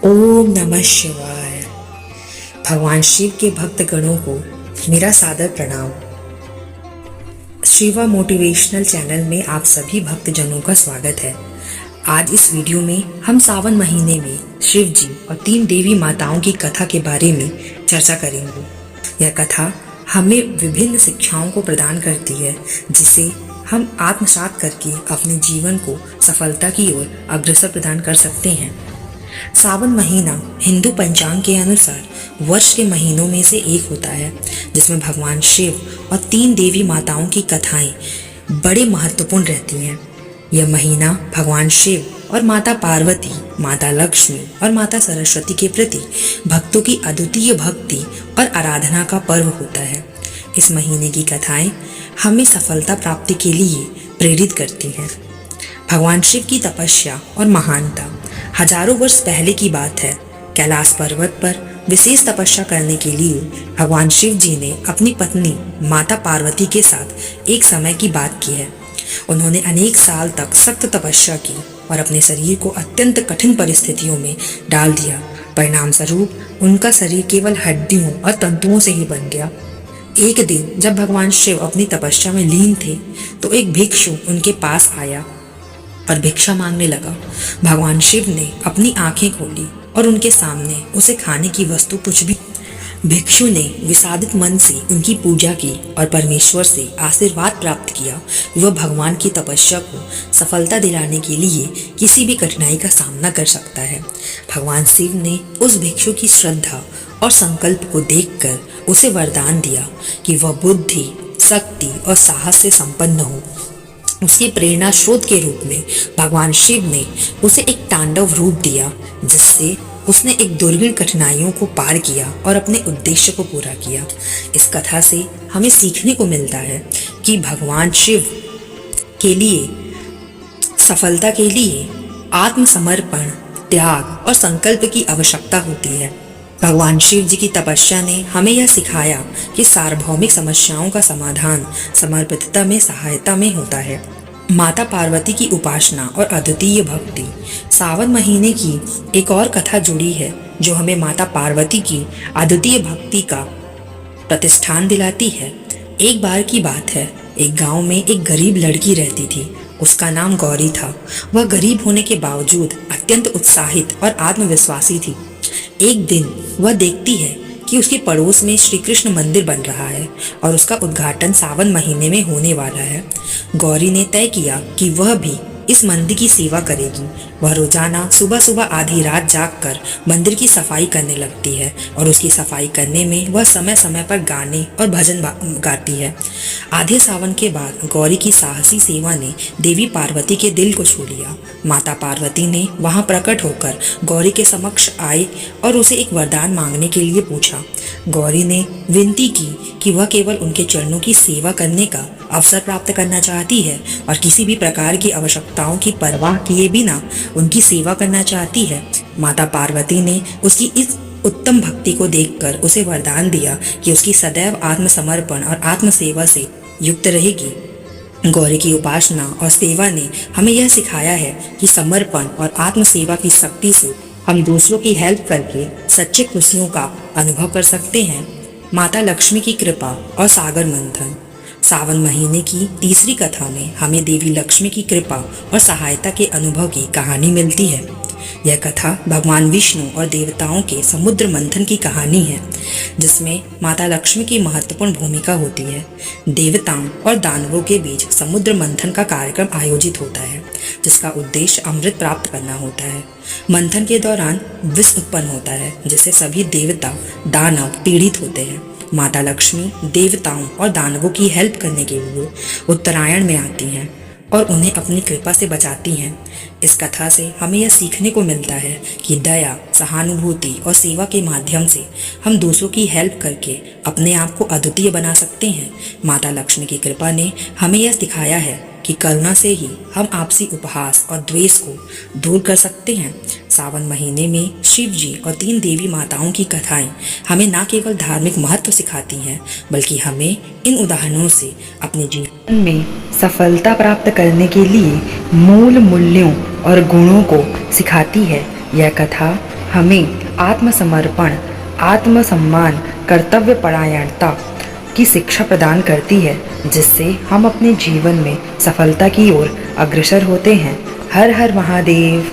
ओम नमः शिवाय। भगवान शिव के भक्त गणों को मेरा सादर प्रणाम। शिवा मोटिवेशनल चैनल में आप सभी भक्तजनों का स्वागत है। आज इस वीडियो में हम सावन महीने में शिव जी और 3 देवी माताओं की कथा के बारे में चर्चा करेंगे। यह कथा हमें विभिन्न शिक्षाओं को प्रदान करती है, जिसे हम आत्मसात करके अपने जीवन को सफलता की ओर अग्रसर प्रदान कर सकते हैं। सावन महीना हिंदू पंचांग के अनुसार वर्ष के महीनों में से एक होता है, जिसमें भगवान शिव और 3 देवी माताओं की कथाएं बड़े महत्वपूर्ण रहती हैं। यह महीना भगवान शिव और माता पार्वती, माता लक्ष्मी और माता सरस्वती के प्रति भक्तों की अद्वितीय भक्ति और आराधना का पर्व होता है। इस महीने की कथाएं हमें सफलता प्राप्ति के लिए प्रेरित करती हैं। भगवान शिव की तपस्या और महानता। हजारों वर्ष पहले की बात है। कैलाश पर्वत पर विशेष तपस्या करने के लिए भगवान शिव जी ने अपनी पत्नी माता पार्वती के साथ एक समय की बात की है। उन्होंने अनेक साल तक सख्त तपस्या की और अपने शरीर को अत्यंत कठिन परिस्थितियों में डाल दिया। परिणाम स्वरूप उनका शरीर केवल हड्डियों और तंतुओं से ही बन गया। एक दिन जब भगवान शिव अपनी तपस्या में लीन थे, तो एक भिक्षु उनके पास आया और भिक्षा मांगने लगा। भगवान शिव ने अपनी आंखें खोली और उनके सामने उसे खाने की वस्तु कुछ भी। भिक्षु ने विषादित मन से उनकी पूजा की और परमेश्वर से आशीर्वाद प्राप्त किया। वह भगवान की तपस्या को सफलता दिलाने के लिए किसी भी कठिनाई का सामना कर सकता है। भगवान शिव ने उस भिक्षु की श्रद्धा और संकल्प को देखकर उसे वरदान दिया कि वह बुद्धि, शक्ति और साहस से संपन्न हो। उसकी प्रेरणा स्रोत के रूप में भगवान शिव ने उसे एक तांडव रूप दिया, जिससे उसने एक दुर्गम कठिनाइयों को पार किया और अपने उद्देश्य को पूरा किया। इस कथा से हमें सीखने को मिलता है कि भगवान शिव के लिए सफलता के लिए आत्मसमर्पण, त्याग और संकल्प की आवश्यकता होती है। भगवान शिव जी की तपस्या ने हमें यह सिखाया कि सार्वभौमिक समस्याओं का समाधान समर्पितता में सहायता में होता है। माता पार्वती की उपासना और अद्वितीय भक्ति। सावन महीने की एक और कथा जुड़ी है, जो हमें माता पार्वती की अद्वितीय भक्ति का प्रतिष्ठान दिलाती है। एक बार की बात है, एक गांव में एक गरीब लड़की रहती थी। उसका नाम गौरी था। वह गरीब होने के बावजूद अत्यंत उत्साहित और आत्मविश्वासी थी। एक दिन वह देखती है कि उसके पड़ोस में श्री कृष्ण मंदिर बन रहा है और उसका उद्घाटन सावन महीने में होने वाला है। गौरी ने तय किया कि वह भी इस मंदिर की सेवा करेगी। वह रोजाना सुबह सुबह आधी रात जागकर मंदिर की सफाई करने लगती है और उसकी सफाई करने में वह समय समय पर गाने और भजन गाती है। आधे सावन के बाद गौरी की साहसी सेवा ने देवी पार्वती के दिल को छू लिया। माता पार्वती ने वहां प्रकट होकर गौरी के समक्ष आए और उसे एक वरदान मांगने के लिए पूछा। गौरी ने विनती की कि वह केवल उनके चरणों की सेवा करने का अवसर प्राप्त करना चाहती है और किसी भी प्रकार की आवश्यकताओं की परवाह किए बिना उनकी सेवा करना चाहती है। माता पार्वती ने उसकी इस उत्तम भक्ति को देखकर उसे वरदान दिया कि उसकी सदैव आत्मसमर्पण और आत्मसेवा से युक्त रहेगी। गौरी की उपासना और सेवा ने हमें यह सिखाया है कि समर्पण और आत्मसेवा की शक्ति से हम दूसरों की हेल्प करके सच्चे खुशियों का अनुभव कर सकते हैं। माता लक्ष्मी की कृपा और सागर मंथन। सावन महीने की तीसरी कथा में हमें देवी लक्ष्मी की कृपा और सहायता के अनुभव की कहानी मिलती है। यह कथा भगवान विष्णु और देवताओं के समुद्र मंथन की कहानी है, जिसमें माता लक्ष्मी की महत्वपूर्ण भूमिका होती है। देवताओं और दानवों के बीच समुद्र मंथन का कार्यक्रम आयोजित होता है, जिसका उद्देश्य अमृत प्राप्त करना होता है। मंथन के दौरान विष उत्पन्न होता है, जिससे सभी देवता दानव पीड़ित होते हैं। माता लक्ष्मी देवताओं और दानवों की हेल्प करने के लिए उत्तरायण में आती हैं और उन्हें अपनी कृपा से बचाती हैं। इस कथा से हमें यह सीखने को मिलता है कि दया, सहानुभूति और सेवा के माध्यम से हम दूसरों की हेल्प करके अपने आप को अद्वितीय बना सकते हैं। माता लक्ष्मी की कृपा ने हमें यह सिखाया है कि करुणा से ही हम आपसी उपहास और द्वेष को दूर कर सकते हैं। सावन महीने में शिव जी और 3 देवी माताओं की कथाएं हमें न केवल धार्मिक महत्व सिखाती हैं, बल्कि हमें इन उदाहरणों से अपने जीवन में सफलता प्राप्त करने के लिए मूल मूल्यों और गुणों को सिखाती है। यह कथा हमें आत्मसमर्पण, आत्मसम्मान, कर्तव्य परायणता की शिक्षा प्रदान करती है, जिससे हम अपने जीवन में सफलता की ओर अग्रसर होते हैं। हर हर महादेव।